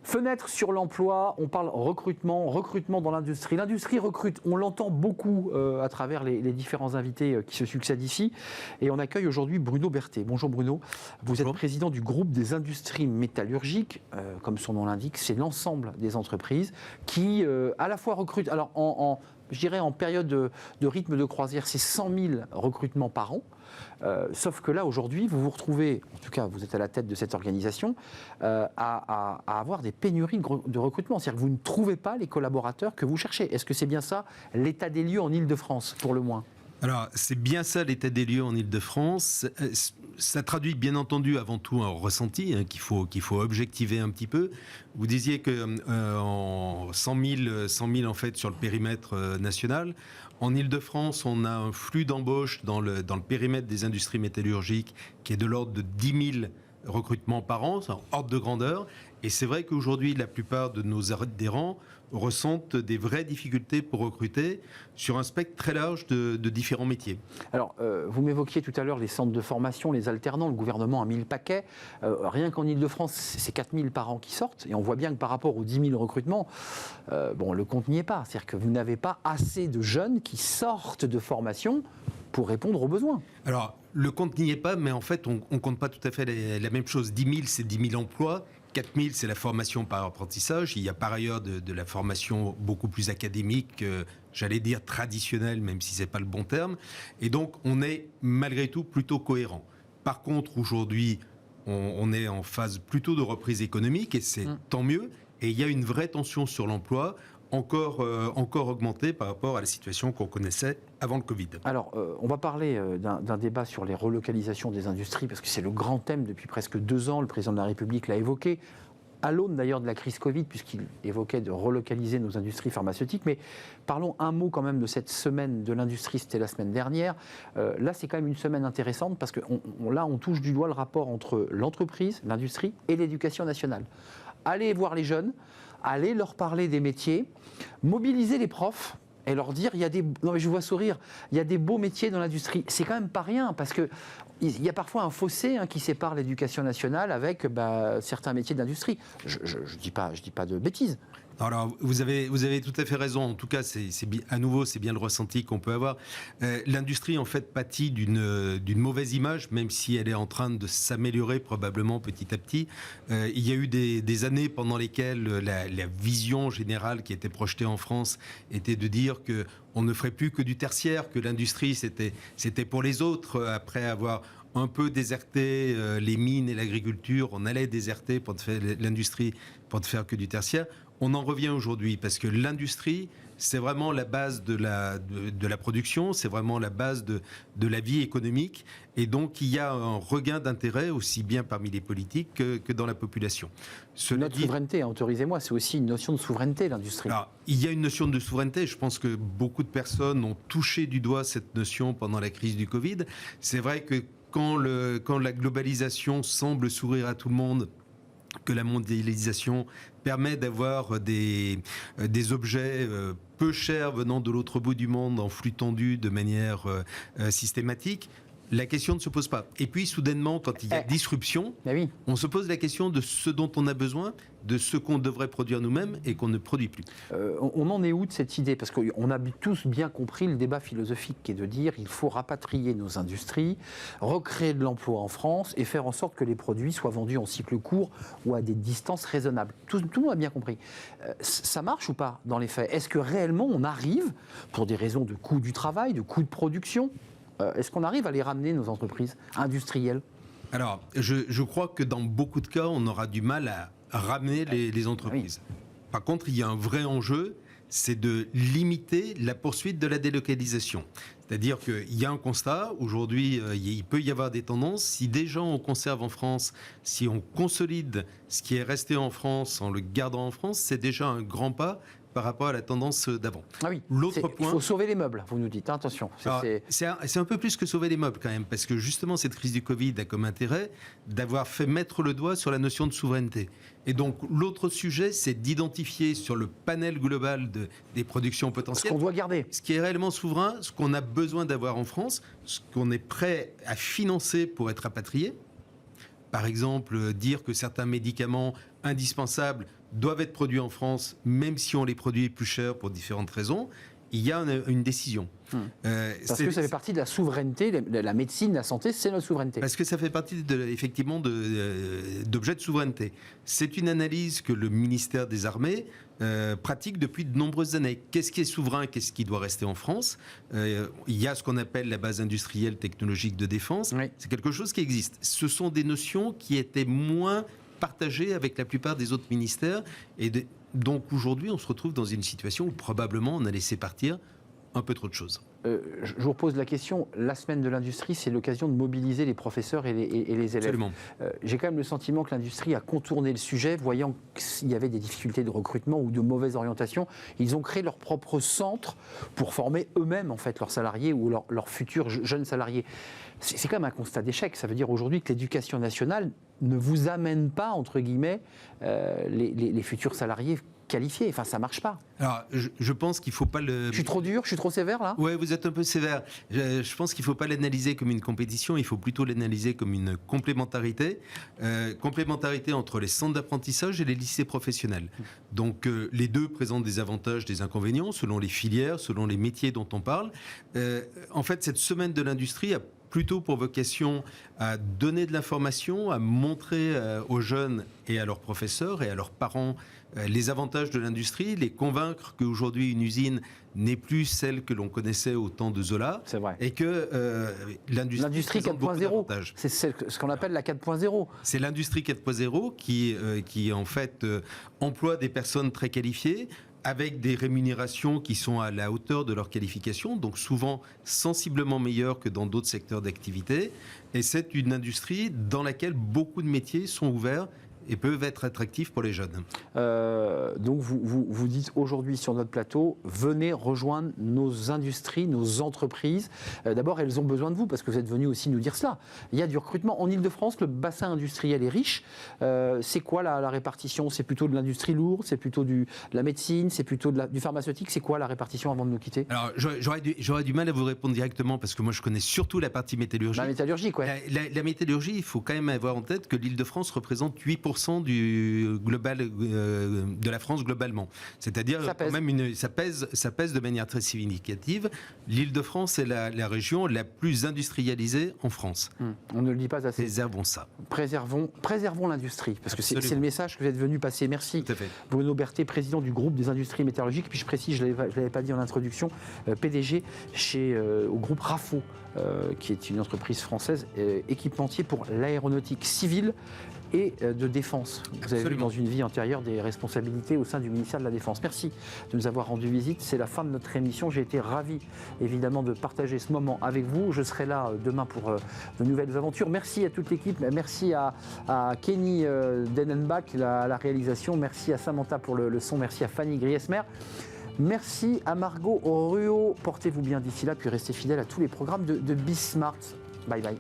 Fenêtre sur l'emploi, on parle recrutement dans l'industrie. L'industrie recrute, on l'entend beaucoup à travers les différents invités qui se succèdent ici. Et on accueille aujourd'hui Bruno Berthet. Bonjour Bruno, vous êtes président du groupe des industries métallurgiques. Comme son nom l'indique, c'est l'ensemble des entreprises qui à la fois recrutent, alors je dirais en période de rythme de croisière, c'est 100 000 recrutements par an. Sauf que là, aujourd'hui, vous vous retrouvez, en tout cas, vous êtes à la tête de cette organisation, à avoir des pénuries de recrutement. C'est-à-dire que vous ne trouvez pas les collaborateurs que vous cherchez. Est-ce que c'est bien ça, l'état des lieux en Île-de-France, pour le moins ? Alors, c'est bien ça l'état des lieux en Île-de-France. Ça traduit bien entendu avant tout un ressenti qu'il faut objectiver un petit peu. Vous disiez que en 100 000 en fait sur le périmètre national. En Île-de-France, on a un flux d'embauche dans le périmètre des industries métallurgiques qui est de l'ordre de 10 000 recrutements par an, c'est un ordre de grandeur. Et c'est vrai qu'aujourd'hui, la plupart de nos adhérents ressentent des vraies difficultés pour recruter sur un spectre très large de différents métiers. Alors, vous m'évoquiez tout à l'heure les centres de formation, les alternants, le gouvernement a mis le paquet. Rien qu'en Ile-de-France, c'est 4 000 par an qui sortent. Et on voit bien que par rapport aux 10 000 recrutements, le compte n'y est pas. C'est-à-dire que vous n'avez pas assez de jeunes qui sortent de formation pour répondre aux besoins. Alors, le compte n'y est pas, mais en fait, on ne compte pas tout à fait la même chose. 10 000, c'est 10 000 emplois. 4 000, c'est la formation par apprentissage. Il y a par ailleurs de la formation beaucoup plus académique, j'allais dire traditionnelle, même si ce n'est pas le bon terme. Et donc, on est malgré tout plutôt cohérent. Par contre, aujourd'hui, on est en phase plutôt de reprise économique, et c'est tant mieux. Et il y a une vraie tension sur l'emploi, encore augmentée par rapport à la situation qu'on connaissait avant le Covid. Alors, on va parler d'un débat sur les relocalisations des industries, parce que c'est le grand thème depuis presque 2 ans. Le président de la République l'a évoqué, à l'aune d'ailleurs de la crise Covid, puisqu'il évoquait de relocaliser nos industries pharmaceutiques. Mais parlons un mot quand même de cette semaine de l'industrie, c'était la semaine dernière. Là, c'est quand même une semaine intéressante, parce que là, on touche du doigt le rapport entre l'entreprise, l'industrie et l'éducation nationale. Allez voir les jeunes, allez leur parler des métiers, mobiliser les profs et leur dire, non mais je vous vois sourire, il y a des beaux métiers dans l'industrie. C'est quand même pas rien, parce qu'il y a parfois un fossé qui sépare l'éducation nationale avec certains métiers de l'industrie. Je dis pas de bêtises. Alors, vous avez tout à fait raison. En tout cas, à nouveau, c'est bien le ressenti qu'on peut avoir. L'industrie, en fait, pâtit d'une mauvaise image, même si elle est en train de s'améliorer probablement petit à petit. Il y a eu des années pendant lesquelles la vision générale qui était projetée en France était de dire qu'on ne ferait plus que du tertiaire, que l'industrie, c'était pour les autres. Après avoir un peu déserté les mines et l'agriculture, on allait déserter pour faire l'industrie, pour ne faire que du tertiaire. On en revient aujourd'hui parce que l'industrie, c'est vraiment la base de la production, c'est vraiment la base de la vie économique. Et donc, il y a un regain d'intérêt aussi bien parmi les politiques que dans la population. Notre souveraineté, autorisez-moi, c'est aussi une notion de souveraineté, l'industrie. Alors, il y a une notion de souveraineté. Je pense que beaucoup de personnes ont touché du doigt cette notion pendant la crise du Covid. C'est vrai que quand la globalisation semble sourire à tout le monde, que la mondialisation permet d'avoir des objets peu chers venant de l'autre bout du monde en flux tendu de manière systématique, la question ne se pose pas. Et puis, soudainement, quand il y a disruption, on se pose la question de ce dont on a besoin, de ce qu'on devrait produire nous-mêmes et qu'on ne produit plus. On en est où de cette idée ? Parce qu'on a tous bien compris le débat philosophique qui est de dire qu'il faut rapatrier nos industries, recréer de l'emploi en France et faire en sorte que les produits soient vendus en cycle court ou à des distances raisonnables. Tout le monde a bien compris. Ça marche ou pas dans les faits ? Est-ce que réellement on arrive, pour des raisons de coût du travail, de coût de production, est-ce qu'on arrive à les ramener, nos entreprises industrielles ? Alors, je crois que dans beaucoup de cas, on aura du mal à ramener les entreprises. Par contre, il y a un vrai enjeu, c'est de limiter la poursuite de la délocalisation. C'est-à-dire qu'il y a un constat, aujourd'hui, il peut y avoir des tendances. Si déjà on conserve en France, si on consolide ce qui est resté en France en le gardant en France, c'est déjà un grand pas par rapport à la tendance d'avant. Ah oui, il faut sauver les meubles, vous nous dites, attention. C'est un peu plus que sauver les meubles quand même, parce que justement cette crise du Covid a comme intérêt d'avoir fait mettre le doigt sur la notion de souveraineté. Et donc l'autre sujet, c'est d'identifier sur le panel global des productions potentielles ce qu'on doit garder, ce qui est réellement souverain, ce qu'on a besoin d'avoir en France, ce qu'on est prêt à financer pour être rapatrié. Par exemple, dire que certains médicaments indispensables doivent être produits en France, même si on les produit plus cher pour différentes raisons, il y a une décision. Parce que ça fait partie de la souveraineté, la médecine, la santé, c'est notre souveraineté. Parce que ça fait partie effectivement d'objets de souveraineté. C'est une analyse que le ministère des Armées pratique depuis de nombreuses années. Qu'est-ce qui est souverain, qu'est-ce qui doit rester en France? Il y a ce qu'on appelle la base industrielle technologique de défense. Oui. C'est quelque chose qui existe. Ce sont des notions qui étaient moins partagées avec la plupart des autres ministères. Donc aujourd'hui, on se retrouve dans une situation où probablement on a laissé partir un peu trop de choses. Je vous repose la question, la semaine de l'industrie, c'est l'occasion de mobiliser les professeurs et les élèves. Absolument. J'ai quand même le sentiment que l'industrie a contourné le sujet, voyant qu'il y avait des difficultés de recrutement ou de mauvaise orientation. Ils ont créé leur propre centre pour former eux-mêmes en fait, leurs salariés ou leurs futurs jeunes salariés. C'est quand même un constat d'échec. Ça veut dire aujourd'hui que l'éducation nationale ne vous amène pas, entre guillemets, les futurs salariés qualifiés. Enfin, ça ne marche pas. Alors, je pense qu'il ne faut pas le... Je suis trop dur, je suis trop sévère, là? Oui, vous êtes un peu sévère. Je pense qu'il ne faut pas l'analyser comme une compétition, il faut plutôt l'analyser comme une complémentarité. Complémentarité entre les centres d'apprentissage et les lycées professionnels. Donc, les deux présentent des avantages, des inconvénients, selon les filières, selon les métiers dont on parle. En fait, cette semaine de l'industrie a plutôt pour vocation à donner de l'information, à montrer aux jeunes et à leurs professeurs et à leurs parents les avantages de l'industrie, les convaincre qu'aujourd'hui une usine n'est plus celle que l'on connaissait au temps de Zola. C'est vrai. Et que l'industrie 4.0, c'est ce qu'on appelle la 4.0. C'est l'industrie 4.0 qui en fait emploie des personnes très qualifiées, avec des rémunérations qui sont à la hauteur de leur qualification, donc souvent sensiblement meilleures que dans d'autres secteurs d'activité. Et c'est une industrie dans laquelle beaucoup de métiers sont ouverts et peuvent être attractifs pour les jeunes. Donc vous dites aujourd'hui sur notre plateau, venez rejoindre nos industries, nos entreprises. D'abord, elles ont besoin de vous, parce que vous êtes venus aussi nous dire cela. Il y a du recrutement. En Ile-de-France, le bassin industriel est riche. C'est quoi la répartition? C'est plutôt de l'industrie lourde, c'est plutôt de la médecine, c'est plutôt du pharmaceutique. C'est quoi la répartition avant de nous quitter? Alors, j'aurais du mal à vous répondre directement, parce que moi, je connais surtout la partie métallurgie. La métallurgie, quoi. La métallurgie, il faut quand même avoir en tête que l'Île-de-France représente 8% du global de la France globalement. C'est-à-dire quand même ça pèse de manière très significative. L'Île-de-France est la région la plus industrialisée en France. On ne le dit pas assez. Préservons ça. Préservons l'industrie, parce que c'est le message que vous êtes venu passer. Merci. Tout à fait. Bruno Berthet, président du groupe des industries métallurgiques. Puis je précise, je ne l'avais pas dit en introduction, PDG au groupe RAFO, qui est une entreprise française équipementier pour l'aéronautique civile et de défense. Vous avez vu dans une vie antérieure des responsabilités au sein du ministère de la Défense. Merci de nous avoir rendu visite. C'est la fin de notre émission. J'ai été ravi, évidemment, de partager ce moment avec vous. Je serai là demain pour de nouvelles aventures. Merci à toute l'équipe. Merci à Kenny Denenbach, la réalisation. Merci à Samantha pour le son. Merci à Fanny Griesmer. Merci à Margot Ruot. Portez-vous bien d'ici là, puis restez fidèles à tous les programmes de Bismart. Bye bye.